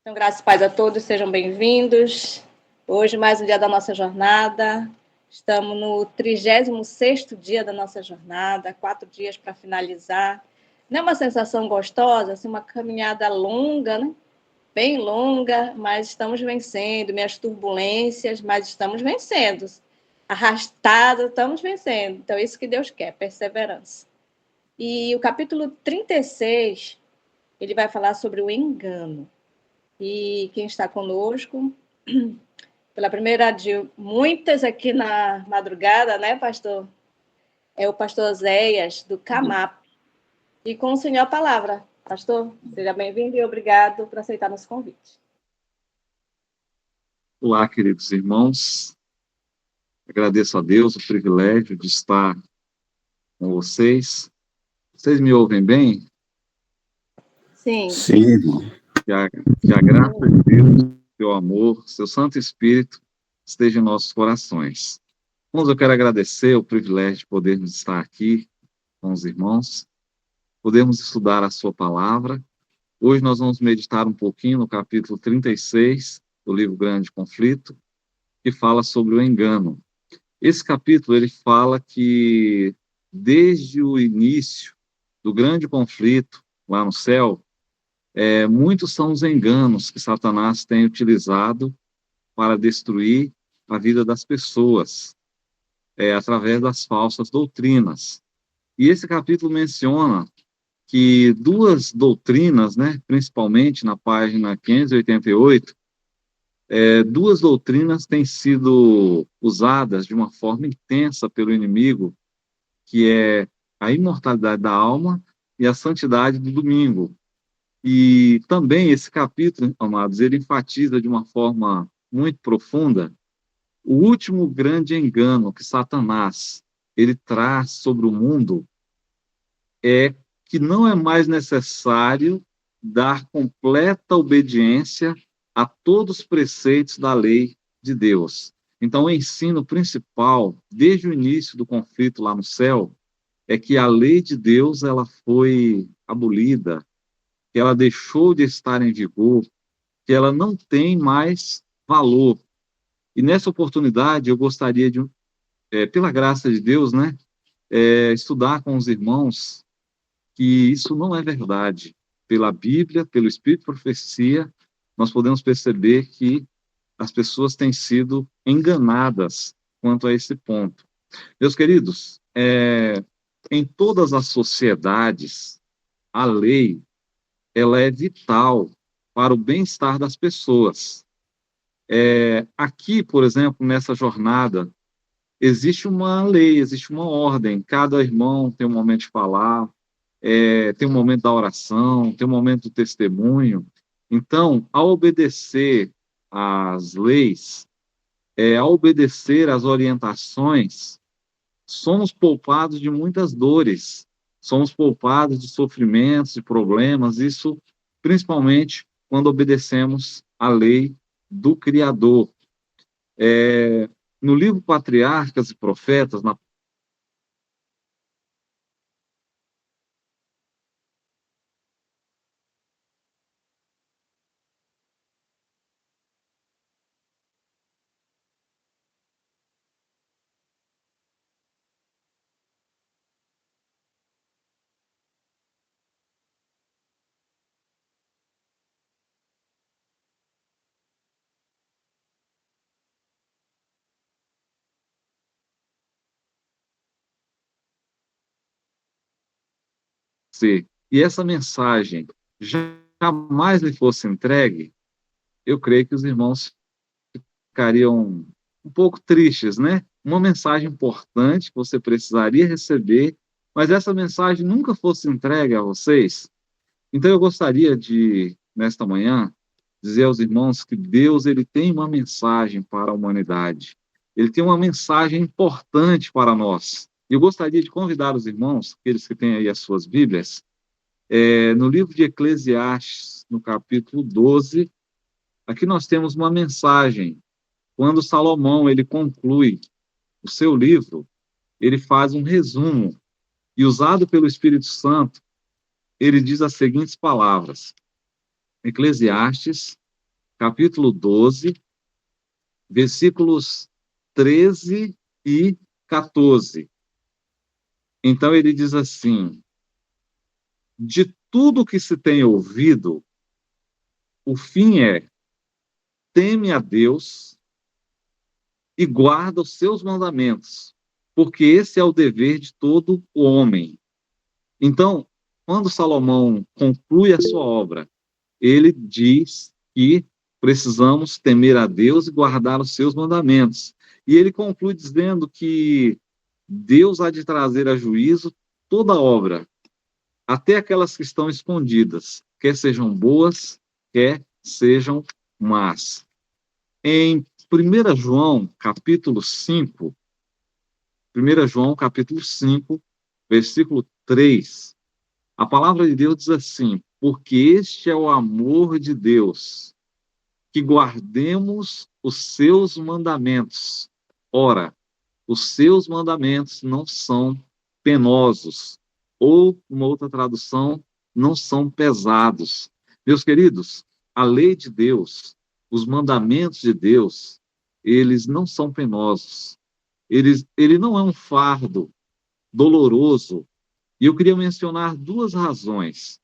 Então, graças e paz a todos, sejam bem-vindos. Hoje, mais um dia da nossa jornada. Estamos no 36º dia da nossa jornada, 4 dias para finalizar. Não é uma sensação gostosa, assim, uma caminhada longa, né? Bem longa, mas estamos vencendo, minhas turbulências, mas estamos vencendo. Arrastado, estamos vencendo. Então, isso que Deus quer, perseverança. E o capítulo 36, ele vai falar sobre o engano. E quem está conosco, pela primeira de muitas aqui na madrugada, né, pastor? É o pastor Oséias, do CAMAP. E com o senhor a palavra. Pastor, seja bem-vindo e obrigado por aceitar nosso convite. Olá, queridos irmãos. Agradeço a Deus o privilégio de estar com vocês. Vocês me ouvem bem? Sim. Sim, irmão. Que a graça de Deus, seu amor, seu Santo Espírito esteja em nossos corações. Irmãos, eu quero agradecer o privilégio de podermos estar aqui com os irmãos, podermos estudar a sua palavra. Hoje nós vamos meditar um pouquinho no capítulo 36 do livro Grande Conflito, que fala sobre o engano. Esse capítulo, ele fala que desde o início do grande conflito lá no céu, muitos são os enganos que Satanás tem utilizado para destruir a vida das pessoas, através das falsas doutrinas. E esse capítulo menciona que duas doutrinas, né, principalmente na página 588, duas doutrinas têm sido usadas de uma forma intensa pelo inimigo, que é a imortalidade da alma e a santidade do domingo. E também esse capítulo, amados, ele enfatiza de uma forma muito profunda o último grande engano que Satanás ele traz sobre o mundo é que não é mais necessário dar completa obediência a todos os preceitos da lei de Deus. Então, o ensino principal, desde o início do conflito lá no céu, é que a lei de Deus ela foi abolida, que ela deixou de estar em vigor, que ela não tem mais valor. E nessa oportunidade eu gostaria de, pela graça de Deus, né, estudar com os irmãos que isso não é verdade. Pela Bíblia, pelo Espírito de Profecia, nós podemos perceber que as pessoas têm sido enganadas quanto a esse ponto. Meus queridos, em todas as sociedades, a lei ela é vital para o bem-estar das pessoas. Aqui, por exemplo, nessa jornada, existe uma lei, existe uma ordem. Cada irmão tem um momento de falar, tem um momento da oração, tem um momento do testemunho. Então, ao obedecer às leis, ao obedecer às orientações, somos poupados de muitas dores, somos poupados de sofrimentos, de problemas, isso principalmente quando obedecemos à lei do Criador. No livro Patriarcas e Profetas, na e essa mensagem jamais lhe fosse entregue, eu creio que os irmãos ficariam um pouco tristes, né? Uma mensagem importante que você precisaria receber, mas essa mensagem nunca fosse entregue a vocês. Então eu gostaria de, nesta manhã, dizer aos irmãos que Deus ele tem uma mensagem para a humanidade. Ele tem uma mensagem importante para nós. Eu gostaria de convidar os irmãos, aqueles que têm aí as suas Bíblias, no livro de Eclesiastes, no capítulo 12, aqui nós temos uma mensagem. Quando Salomão ele conclui o seu livro, ele faz um resumo, e usado pelo Espírito Santo, ele diz as seguintes palavras. Eclesiastes, capítulo 12, versículos 13 e 14. Então ele diz assim: de tudo que se tem ouvido, o fim é: teme a Deus e guarda os seus mandamentos, porque esse é o dever de todo o homem. Então, quando Salomão conclui a sua obra, ele diz que precisamos temer a Deus e guardar os seus mandamentos. E ele conclui dizendo que Deus há de trazer a juízo toda obra, até aquelas que estão escondidas, quer sejam boas, quer sejam más. Em 1 João, capítulo 5, 1 João, capítulo 5, versículo 3, a palavra de Deus diz assim: porque este é o amor de Deus, que guardemos os seus mandamentos. Ora, os seus mandamentos não são penosos, ou, uma outra tradução, não são pesados. Meus queridos, a lei de Deus, os mandamentos de Deus, eles não são penosos. Ele não é um fardo doloroso. E eu queria mencionar duas razões.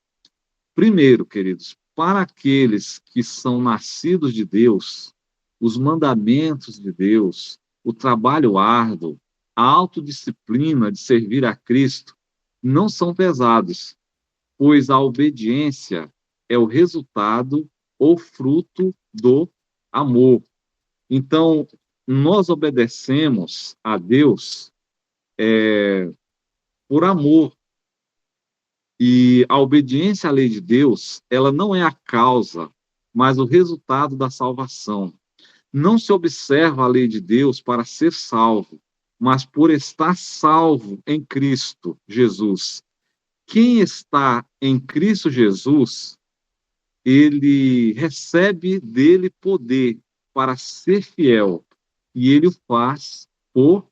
Primeiro, queridos, para aqueles que são nascidos de Deus, os mandamentos de Deus, o trabalho árduo, a autodisciplina de servir a Cristo, não são pesados, pois a obediência é o resultado ou fruto do amor. Então, nós obedecemos a Deus por amor. E a obediência à lei de Deus, ela não é a causa, mas o resultado da salvação. Não se observa a lei de Deus para ser salvo, mas por estar salvo em Cristo Jesus. Quem está em Cristo Jesus, ele recebe dele poder para ser fiel, e ele o faz por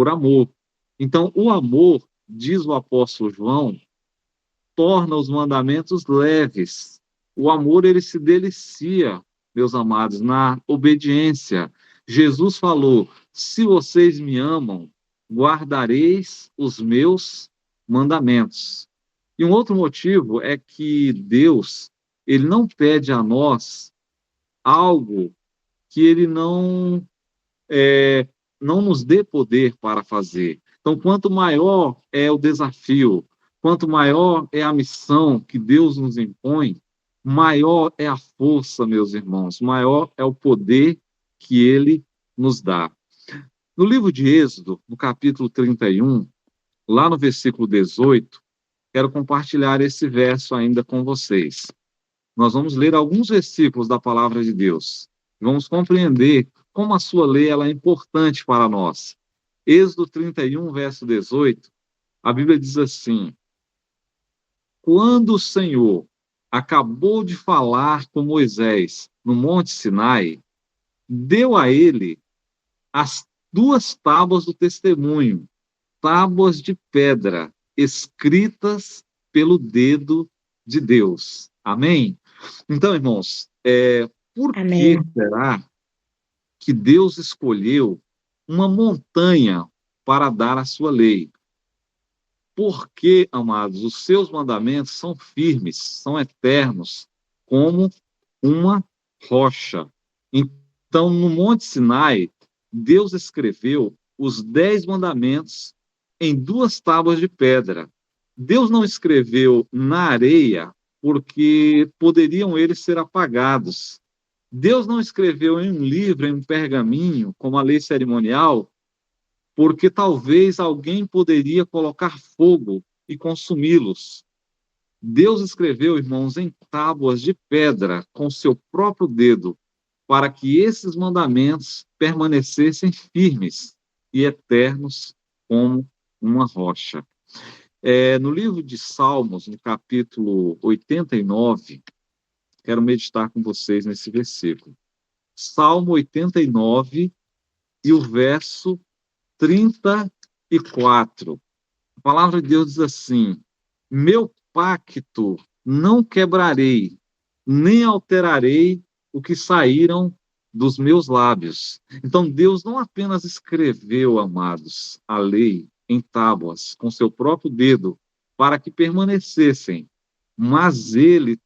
amor. Então, o amor, diz o apóstolo João, torna os mandamentos leves. O amor, ele se delicia, meus amados, na obediência. Jesus falou: se vocês me amam, guardareis os meus mandamentos. E um outro motivo é que Deus, ele não pede a nós algo que ele não nos dê poder para fazer. Então, quanto maior é o desafio, quanto maior é a missão que Deus nos impõe, maior é a força, meus irmãos, maior é o poder que ele nos dá. No livro de Êxodo, no capítulo 31, lá no versículo 18, quero compartilhar esse verso ainda com vocês. Nós vamos ler alguns versículos da palavra de Deus. Vamos compreender como a sua lei ela é importante para nós. Êxodo 31, verso 18, a Bíblia diz assim: quando o Senhor acabou de falar com Moisés no Monte Sinai, deu a ele as duas tábuas do testemunho, tábuas de pedra, escritas pelo dedo de Deus. Amém? Então, irmãos, por Amém. que será que Deus escolheu uma montanha para dar a sua lei? Porque, amados, os seus mandamentos são firmes, são eternos, como uma rocha. Então, no Monte Sinai, Deus escreveu os 10 mandamentos em duas tábuas de pedra. Deus não escreveu na areia, porque poderiam eles ser apagados. Deus não escreveu em um livro, em um pergaminho, como a lei cerimonial, porque talvez alguém poderia colocar fogo e consumi-los. Deus escreveu, irmãos, em tábuas de pedra, com seu próprio dedo, para que esses mandamentos permanecessem firmes e eternos como uma rocha. No livro de Salmos, no capítulo 89, quero meditar com vocês nesse versículo. Salmo 89 e o verso 34. A palavra de Deus diz assim: meu pacto não quebrarei, nem alterarei o que saíram dos meus lábios. Então, Deus não apenas escreveu, amados, a lei em tábuas, com seu próprio dedo, para que permanecessem, mas ele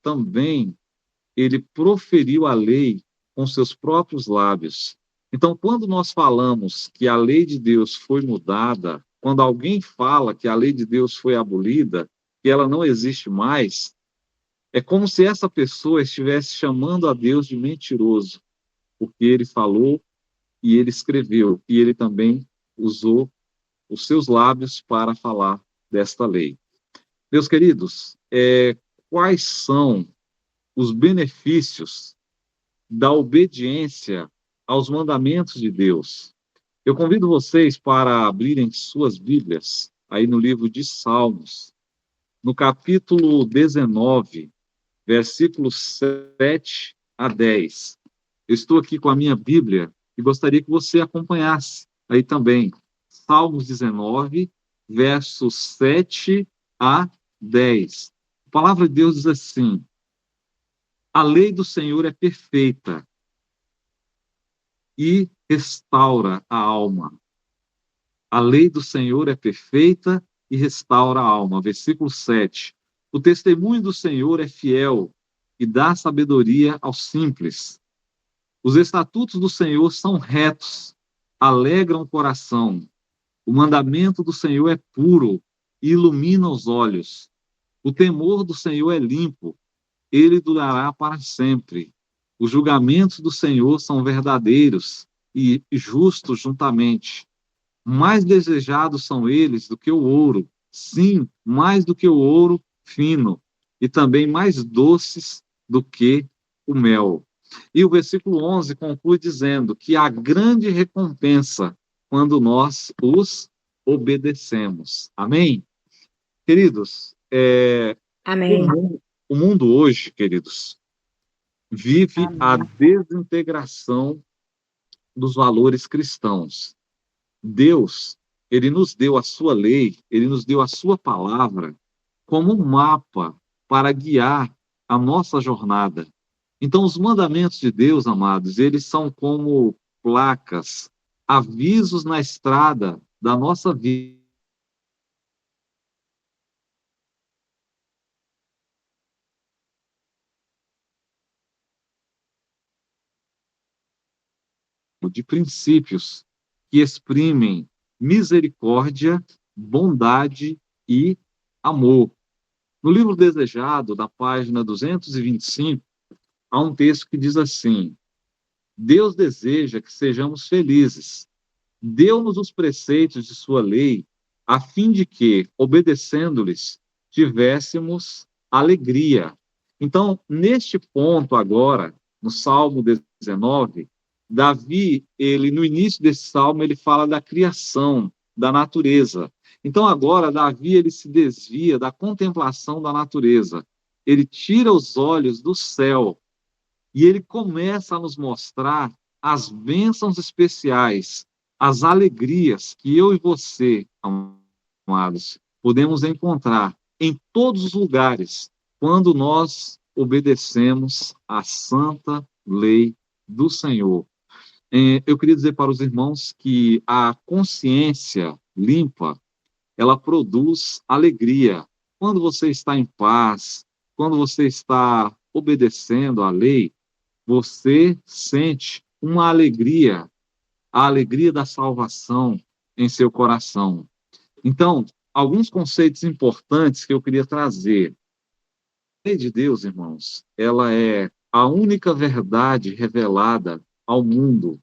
proferiu a lei com seus próprios lábios. Então, quando nós falamos que a lei de Deus foi mudada, quando alguém fala que a lei de Deus foi abolida, que ela não existe mais, é como se essa pessoa estivesse chamando a Deus de mentiroso, porque ele falou e ele escreveu, e ele também usou os seus lábios para falar desta lei. Meus queridos, quais são os benefícios da obediência aos mandamentos de Deus? Eu convido vocês para abrirem suas Bíblias, aí no livro de Salmos, no capítulo 19, versículos 7 a 10. Eu estou aqui com a minha Bíblia e gostaria que você acompanhasse aí também. Salmos 19, versos 7 a 10. A palavra de Deus diz assim: a lei do Senhor é perfeita e restaura a alma. A lei do Senhor é perfeita e restaura a alma. Versículo 7. O testemunho do Senhor é fiel e dá sabedoria aos simples. Os estatutos do Senhor são retos, alegram o coração. O mandamento do Senhor é puro e ilumina os olhos. O temor do Senhor é limpo, ele durará para sempre. Os julgamentos do Senhor são verdadeiros e justos juntamente. Mais desejados são eles do que o ouro, sim, mais do que o ouro fino, e também mais doces do que o mel. E o versículo 11 conclui dizendo que há grande recompensa quando nós os obedecemos. Amém? Queridos, Amém. o mundo hoje, queridos, vive a desintegração dos valores cristãos. Deus, ele nos deu a sua lei, ele nos deu a sua palavra como um mapa para guiar a nossa jornada. Então, os mandamentos de Deus, amados, eles são como placas, avisos na estrada da nossa vida. De princípios que exprimem misericórdia, bondade e amor. No livro Desejado, da página 225, há um texto que diz assim: Deus deseja que sejamos felizes. Deu-nos os preceitos de sua lei, a fim de que, obedecendo-lhes, tivéssemos alegria. Então, neste ponto agora, no Salmo 19, Davi, ele no início desse salmo, ele fala da criação, da natureza. Então, agora, Davi, ele se desvia da contemplação da natureza. Ele tira os olhos do céu e ele começa a nos mostrar as bênçãos especiais, as alegrias que eu e você, amados, podemos encontrar em todos os lugares quando nós obedecemos à santa lei do Senhor. Eu queria dizer para os irmãos que a consciência limpa, ela produz alegria. Quando você está em paz, quando você está obedecendo à lei, você sente uma alegria, a alegria da salvação em seu coração. Então, alguns conceitos importantes que eu queria trazer. A lei de Deus, irmãos, ela é a única verdade revelada ao mundo.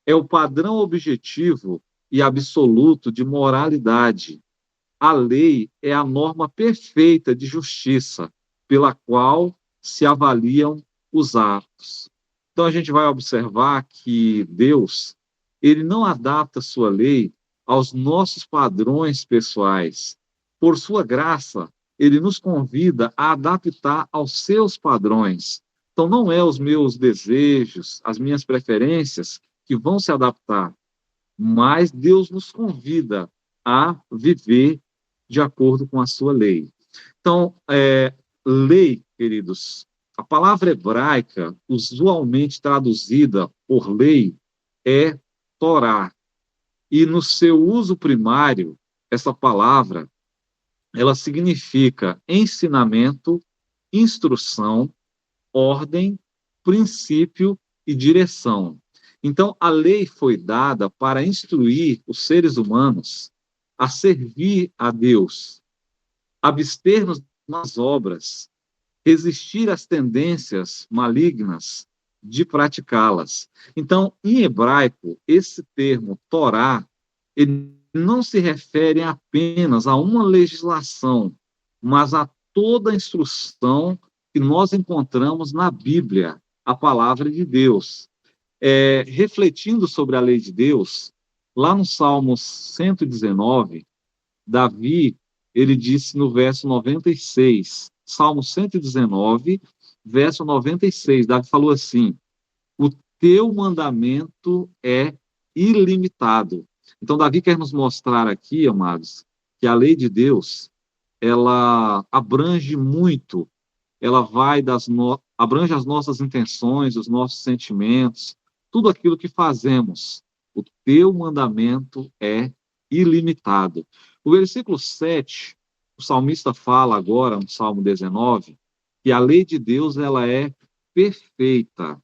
É o padrão objetivo e absoluto de moralidade. A lei é a norma perfeita de justiça, pela qual se avaliam os atos. Então, a gente vai observar que Deus, ele não adapta sua lei aos nossos padrões pessoais. Por sua graça, ele nos convida a adaptar aos seus padrões. Então, não é os meus desejos, as minhas preferências que vão se adaptar, mas Deus nos convida a viver de acordo com a sua lei. Então, lei, queridos, a palavra hebraica, usualmente traduzida por lei, é Torá. E no seu uso primário, essa palavra, ela significa ensinamento, instrução, ordem, princípio e direção. Então, a lei foi dada para instruir os seres humanos a servir a Deus, abster-nos das obras, resistir às tendências malignas de praticá-las. Então, em hebraico, esse termo Torá, ele não se refere apenas a uma legislação, mas a toda a instrução que nós encontramos na Bíblia, a palavra de Deus. Refletindo sobre a lei de Deus, lá no Salmo 119, Davi, ele disse no verso 96, Salmo 119, verso 96, Davi falou assim: o teu mandamento é ilimitado. Então, Davi quer nos mostrar aqui, amados, que a lei de Deus, ela abrange muito, ela vai abrange as nossas intenções, os nossos sentimentos, tudo aquilo que fazemos. O teu mandamento é ilimitado. O versículo 7, o salmista fala agora, no Salmo 19, que a lei de Deus, ela é perfeita.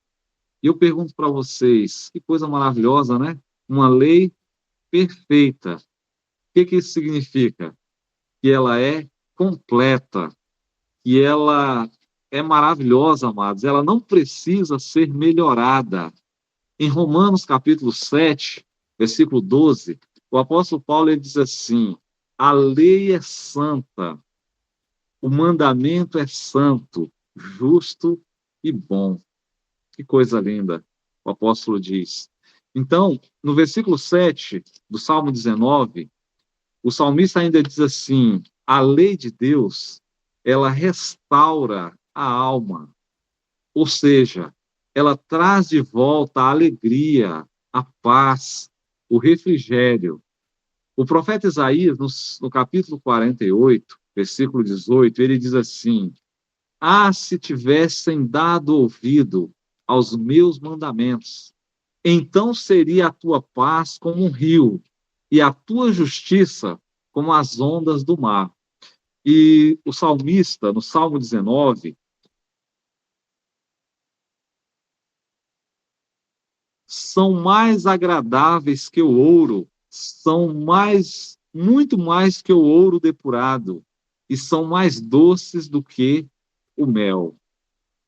E eu pergunto para vocês, que coisa maravilhosa, né? Uma lei perfeita. O que isso significa? Que ela é completa, que ela é maravilhosa, amados. Ela não precisa ser melhorada. Em Romanos, capítulo 7, versículo 12, o apóstolo Paulo ele diz assim: a lei é santa, o mandamento é santo, justo e bom. Que coisa linda, o apóstolo diz. Então, no versículo 7 do Salmo 19, o salmista ainda diz assim: a lei de Deus, ela restaura a alma, ou seja, ela traz de volta a alegria, a paz, o refrigério. O profeta Isaías, no capítulo 48, versículo 18, ele diz assim: ah, se tivessem dado ouvido aos meus mandamentos, então seria a tua paz como um rio, e a tua justiça como as ondas do mar. E o salmista, no Salmo 19, são mais agradáveis que o ouro, são muito mais que o ouro depurado, e são mais doces do que o mel.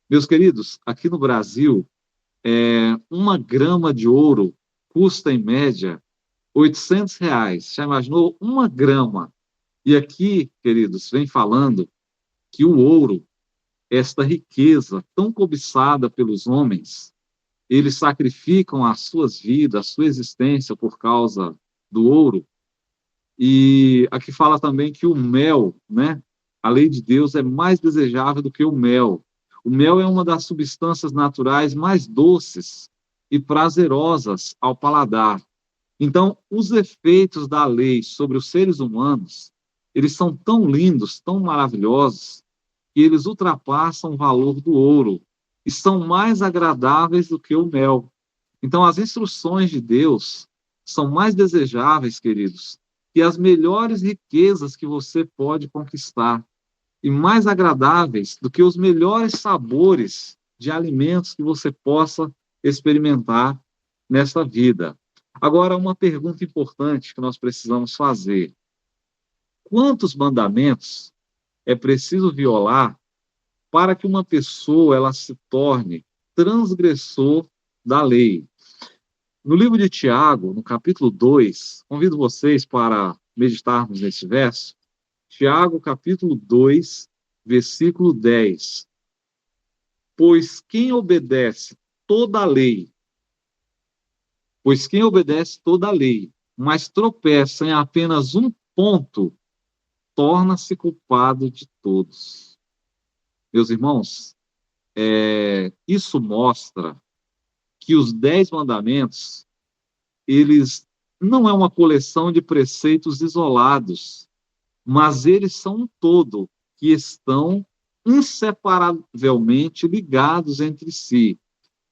Meus queridos, aqui no Brasil, 1 grama de ouro custa, em média, R$ 800. Já imaginou? 1 grama. E aqui, queridos, vem falando que o ouro, esta riqueza tão cobiçada pelos homens, eles sacrificam as suas vidas, a sua existência por causa do ouro. E aqui fala também que o mel, né? A lei de Deus é mais desejável do que o mel. O mel é uma das substâncias naturais mais doces e prazerosas ao paladar. Então, os efeitos da lei sobre os seres humanos, eles são tão lindos, tão maravilhosos, que eles ultrapassam o valor do ouro e são mais agradáveis do que o mel. Então, as instruções de Deus são mais desejáveis, queridos, que as melhores riquezas que você pode conquistar, e mais agradáveis do que os melhores sabores de alimentos que você possa experimentar nessa vida. Agora, uma pergunta importante que nós precisamos fazer: quantos mandamentos é preciso violar para que uma pessoa ela se torne transgressor da lei? No livro de Tiago, no capítulo 2, convido vocês para meditarmos nesse verso. Tiago, capítulo 2, versículo 10. Pois quem obedece toda a lei, mas tropeça em apenas um ponto, torna-se culpado de todos. Meus irmãos, isso mostra que os 10 mandamentos, eles não é uma coleção de preceitos isolados, mas eles são um todo que estão inseparavelmente ligados entre si.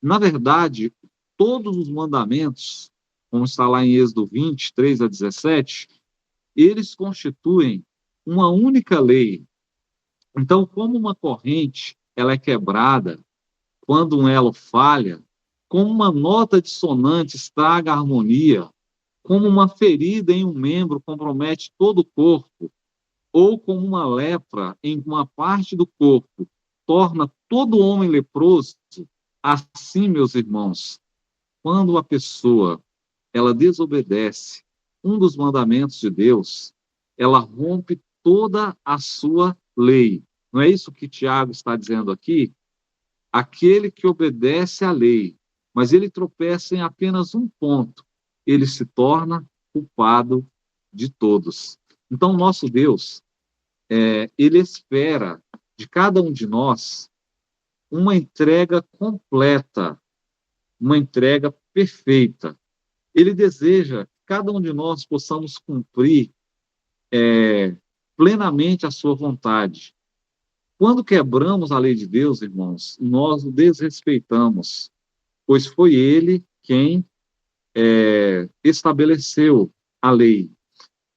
Na verdade, todos os mandamentos, como está lá em Êxodo 20, 3 a 17, eles constituem uma única lei. Então, como uma corrente ela é quebrada quando um elo falha, como uma nota dissonante estraga a harmonia, como uma ferida em um membro compromete todo o corpo, ou como uma lepra em uma parte do corpo torna todo homem leproso, assim, meus irmãos, quando a pessoa ela desobedece um dos mandamentos de Deus, ela rompe toda a sua lei. Não é isso que Tiago está dizendo aqui? Aquele que obedece à lei, mas ele tropeça em apenas um ponto, ele se torna culpado de todos. Então, nosso Deus, ele espera de cada um de nós uma entrega completa, uma entrega perfeita. Ele deseja que cada um de nós possamos cumprir plenamente a sua vontade. Quando quebramos a lei de Deus, irmãos, nós o desrespeitamos, pois foi ele quem estabeleceu a lei.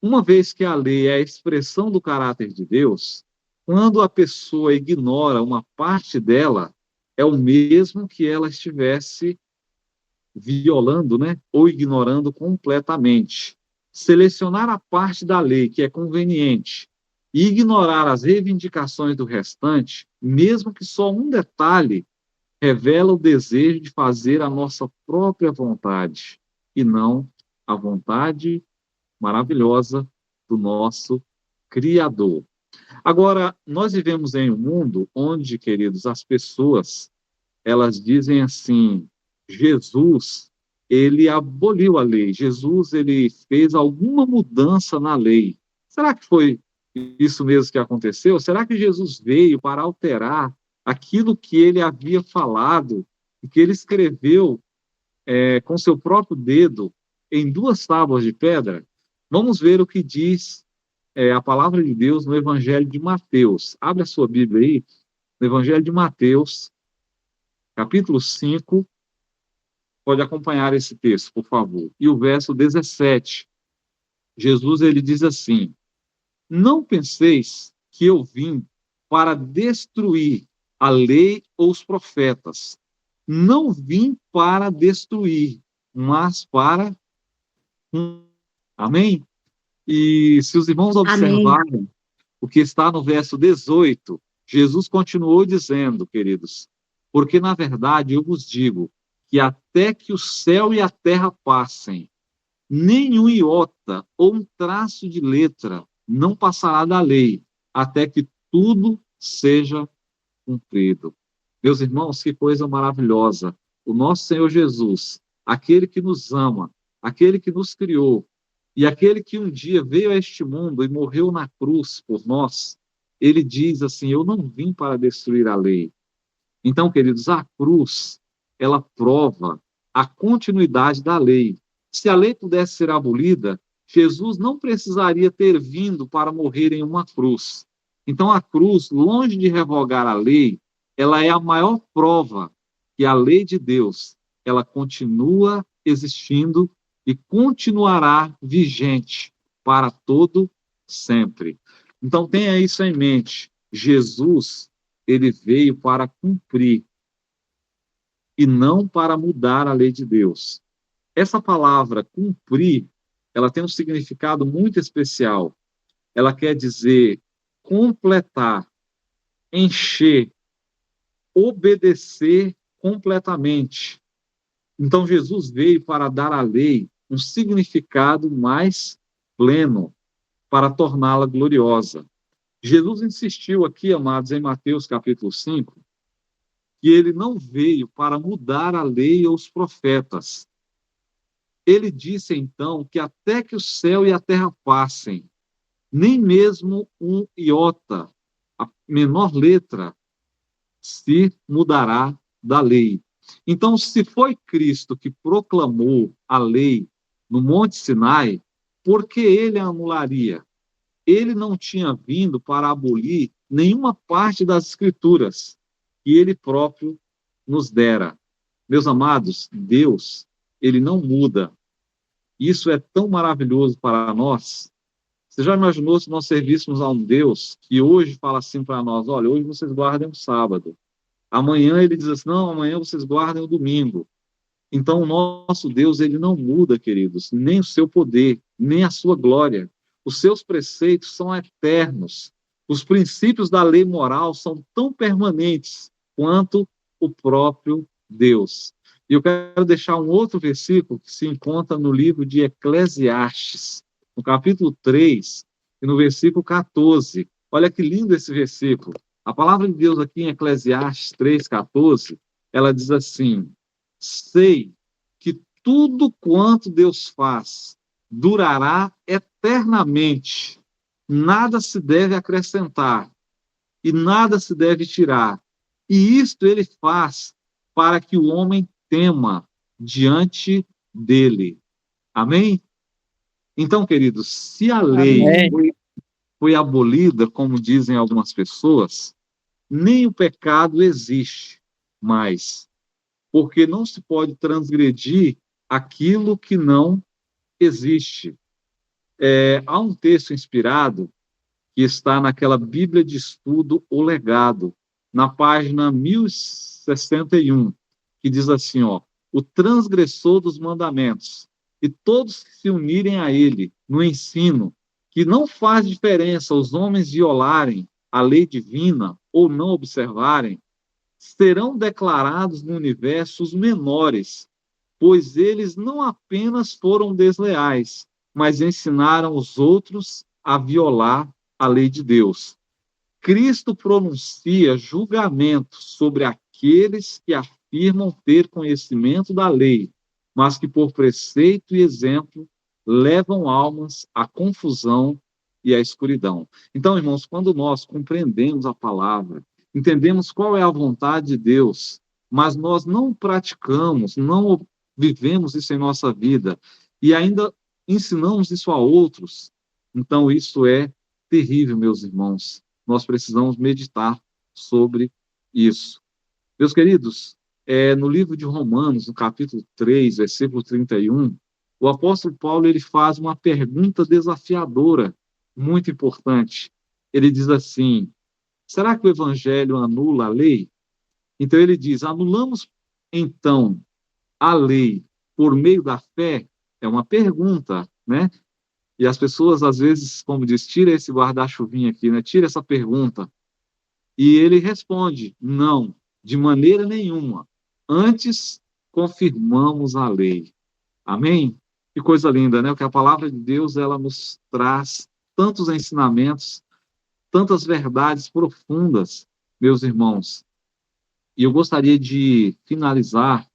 Uma vez que a lei é a expressão do caráter de Deus, quando a pessoa ignora uma parte dela, é o mesmo que ela estivesse violando, né, ou ignorando completamente. Selecionar a parte da lei que é conveniente e ignorar as reivindicações do restante, mesmo que só um detalhe, revela o desejo de fazer a nossa própria vontade e não a vontade maravilhosa do nosso Criador. Agora, nós vivemos em um mundo onde, queridos, as pessoas, elas dizem assim, Jesus, ele aboliu a lei, Jesus, ele fez alguma mudança na lei. Será que foi isso mesmo que aconteceu? Será que Jesus veio para alterar aquilo que ele havia falado, e que ele escreveu com seu próprio dedo em 2 tábuas de pedra? Vamos ver o que diz a palavra de Deus no Evangelho de Mateus. Abre a sua Bíblia aí, no Evangelho de Mateus, capítulo 5, pode acompanhar esse texto, por favor. E o verso 17, Jesus, ele diz assim, não penseis que eu vim para destruir a lei ou os profetas. Não vim para destruir, mas para... Amém? E se os irmãos observarem o que está no verso 18, Jesus continuou dizendo, queridos, porque na verdade eu vos digo que até que o céu e a terra passem, nenhum iota ou um traço de letra não passará da lei, até que tudo seja cumprido. Meus irmãos, que coisa maravilhosa. O nosso Senhor Jesus, aquele que nos ama, aquele que nos criou, e aquele que um dia veio a este mundo e morreu na cruz por nós, ele diz assim, eu não vim para destruir a lei. Então, queridos, a cruz, ela prova a continuidade da lei. Se a lei pudesse ser abolida, Jesus não precisaria ter vindo para morrer em uma cruz. Então, a cruz, longe de revogar a lei, ela é a maior prova que a lei de Deus, ela continua existindo e continuará vigente para todo sempre. Então, tenha isso em mente. Jesus, ele veio para cumprir e não para mudar a lei de Deus. Essa palavra cumprir, ela tem um significado muito especial. Ela quer dizer completar, encher, obedecer completamente. Então, Jesus veio para dar à lei um significado mais pleno, para torná-la gloriosa. Jesus insistiu aqui, amados, em Mateus capítulo 5, que ele não veio para mudar a lei ou os profetas. Ele disse, então, que até que o céu e a terra passem, nem mesmo um iota, a menor letra, se mudará da lei. Então, se foi Cristo que proclamou a lei no Monte Sinai, por que ele a anularia? Ele não tinha vindo para abolir nenhuma parte das Escrituras que ele próprio nos dera. Meus amados, Deus, ele não muda. Isso é tão maravilhoso para nós. Você já imaginou se nós servíssemos a um Deus que hoje fala assim para nós, olha, hoje vocês guardem o sábado. Amanhã ele diz assim, não, amanhã vocês guardem o domingo. Então, o nosso Deus, ele não muda, queridos, nem o seu poder, nem a sua glória. Os seus preceitos são eternos. Os princípios da lei moral são tão permanentes quanto o próprio Deus. E eu quero deixar um outro versículo que se encontra no livro de Eclesiastes, no capítulo 3 e no versículo 14. Olha que lindo esse versículo. A palavra de Deus aqui em Eclesiastes 3:14, ela diz assim: sei que tudo quanto Deus faz durará eternamente. Nada se deve acrescentar e nada se deve tirar. E isto ele faz para que o homem tema diante dele. Amém? Então, queridos, se a lei foi abolida, como dizem algumas pessoas, nem o pecado existe mais, porque não se pode transgredir aquilo que não existe. Há um texto inspirado que está naquela Bíblia de Estudo, O Legado, na página 1061, que diz assim, ó, o transgressor dos mandamentos, e todos que se unirem a ele no ensino, que não faz diferença os homens violarem a lei divina ou não observarem, serão declarados no universo os menores, pois eles não apenas foram desleais, mas ensinaram os outros a violar a lei de Deus. Cristo pronuncia julgamento sobre aqueles que afirmam ter conhecimento da lei, mas que por preceito e exemplo levam almas à confusão e à escuridão. Então, irmãos, quando nós compreendemos a palavra, entendemos qual é a vontade de Deus, mas nós não praticamos, não vivemos isso em nossa vida e ainda ensinamos isso a outros, então isso é terrível, meus irmãos. Nós precisamos meditar sobre isso. Meus queridos, no livro de Romanos, no capítulo 3, versículo 31, o apóstolo Paulo ele faz uma pergunta desafiadora, muito importante. Ele diz assim, será que o evangelho anula a lei? Então ele diz, anulamos então a lei por meio da fé? É uma pergunta, né? E as pessoas, às vezes, como diz, tira esse guarda-chuvinha aqui, né? Tira essa pergunta. E ele responde, não, de maneira nenhuma. Antes, confirmamos a lei. Amém? Que coisa linda, né? Porque a palavra de Deus, ela nos traz tantos ensinamentos, tantas verdades profundas, meus irmãos. E eu gostaria de finalizar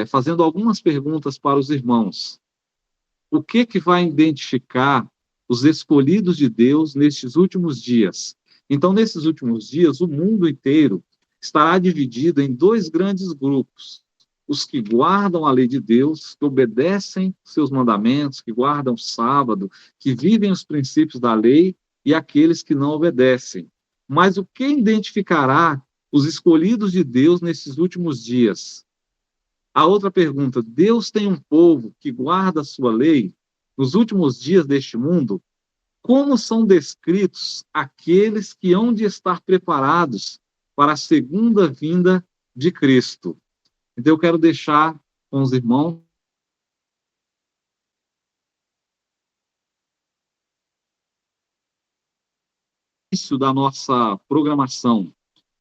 fazendo algumas perguntas para os irmãos. O que vai identificar os escolhidos de Deus nestes últimos dias? Então, nesses últimos dias, o mundo inteiro estará dividido em dois grandes grupos. Os que guardam a lei de Deus, que obedecem seus mandamentos, que guardam o sábado, que vivem os princípios da lei, e aqueles que não obedecem. Mas o que identificará os escolhidos de Deus nesses últimos dias? A outra pergunta, Deus tem um povo que guarda a sua lei nos últimos dias deste mundo? Como são descritos aqueles que hão de estar preparados para a segunda vinda de Cristo? Então eu quero deixar com os irmãos início da nossa programação.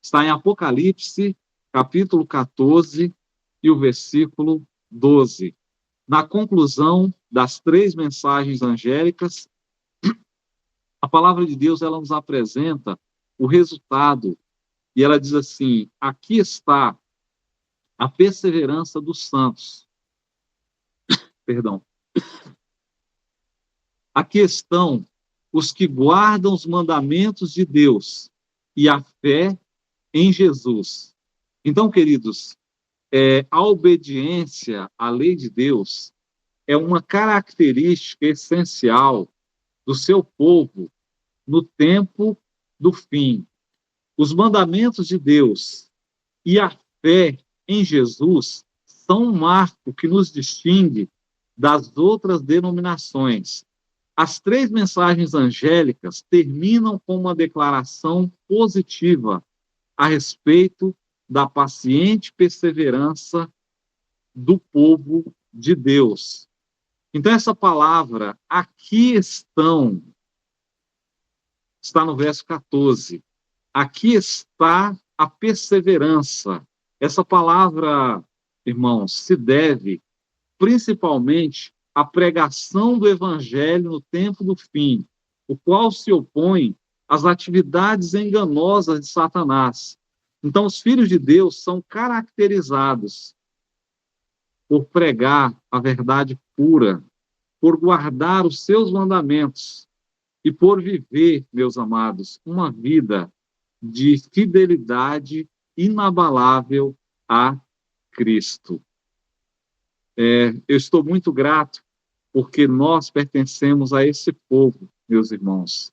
Está em Apocalipse, capítulo 14, e o versículo 12. Na conclusão das 3 mensagens angélicas, a palavra de Deus ela nos apresenta o resultado, e ela diz assim, aqui está a perseverança dos santos. Perdão. Aqui estão os que guardam os mandamentos de Deus e a fé em Jesus. Então, queridos, a obediência à lei de Deus é uma característica essencial do seu povo no tempo do fim. Os mandamentos de Deus e a fé em Jesus são um marco que nos distingue das outras denominações. As 3 mensagens angélicas terminam com uma declaração positiva a respeito da paciente perseverança do povo de Deus. Então, essa palavra, aqui estão, está no verso 14. Aqui está a perseverança. Essa palavra, irmãos, se deve principalmente à pregação do evangelho no tempo do fim, o qual se opõe às atividades enganosas de Satanás. Então, os filhos de Deus são caracterizados por pregar a verdade pura, por guardar os seus mandamentos e por viver, meus amados, uma vida de fidelidade inabalável a Cristo. Eu estou muito grato porque nós pertencemos a esse povo, meus irmãos.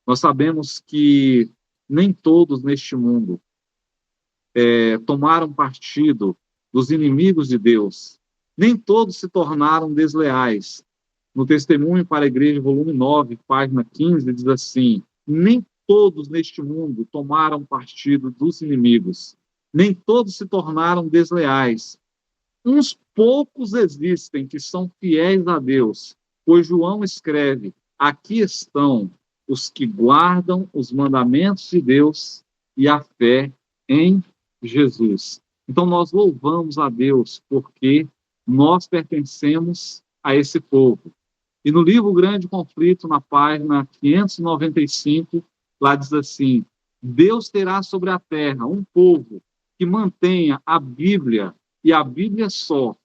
Nós sabemos que nem todos neste mundo tomaram partido dos inimigos de Deus. Nem todos se tornaram desleais. No Testemunho para a Igreja, volume 9, página 15, diz assim: nem todos neste mundo tomaram partido dos inimigos. Nem todos se tornaram desleais. Uns poucos existem que são fiéis a Deus, pois João escreve: aqui estão os que guardam os mandamentos de Deus e a fé em Jesus. Então nós louvamos a Deus porque nós pertencemos a esse povo. E no livro Grande Conflito, na página 595, lá diz assim: Deus terá sobre a terra um povo que mantenha a Bíblia, e a Bíblia só,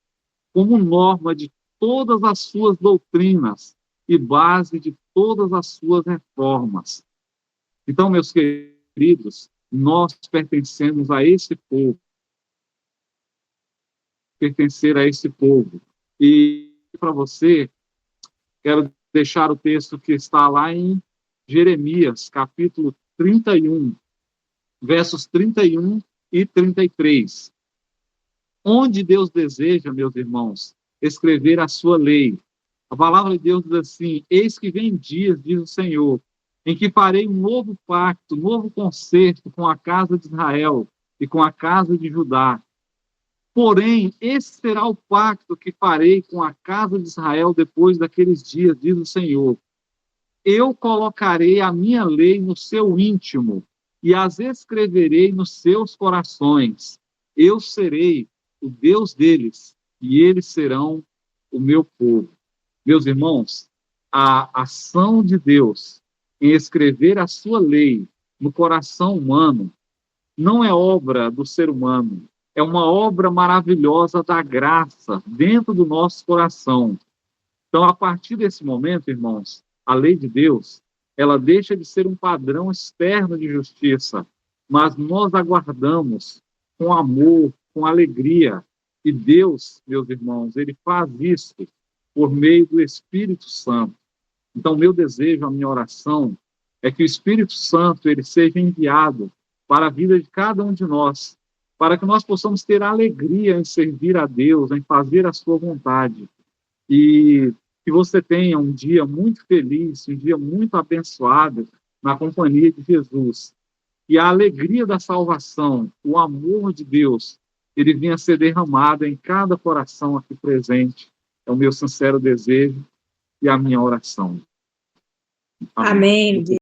como norma de todas as suas doutrinas e base de todas as suas reformas. Então, meus queridos, nós pertencemos a esse povo. Pertencer a esse povo. E para você, quero deixar o texto que está lá em Jeremias, capítulo 31, versos 31 e 33. Onde Deus deseja, meus irmãos, escrever a sua lei. A palavra de Deus diz assim: eis que vem dias, diz o Senhor, em que farei um novo pacto, um novo concerto com a casa de Israel e com a casa de Judá. Porém, esse será o pacto que farei com a casa de Israel depois daqueles dias, diz o Senhor. Eu colocarei a minha lei no seu íntimo e as escreverei nos seus corações. Eu serei o Deus deles e eles serão o meu povo. Meus irmãos, a ação de Deus em escrever a sua lei no coração humano não é obra do ser humano. É uma obra maravilhosa da graça dentro do nosso coração. Então, a partir desse momento, irmãos, a lei de Deus, ela deixa de ser um padrão externo de justiça, mas nós aguardamos com amor, com alegria. E Deus, meus irmãos, ele faz isso por meio do Espírito Santo. Então, meu desejo, a minha oração, é que o Espírito Santo ele seja enviado para a vida de cada um de nós, para que nós possamos ter alegria em servir a Deus, em fazer a sua vontade. E que você tenha um dia muito feliz, um dia muito abençoado na companhia de Jesus. E a alegria da salvação, o amor de Deus, ele venha a ser derramado em cada coração aqui presente. É o meu sincero desejo e a minha oração. Amém.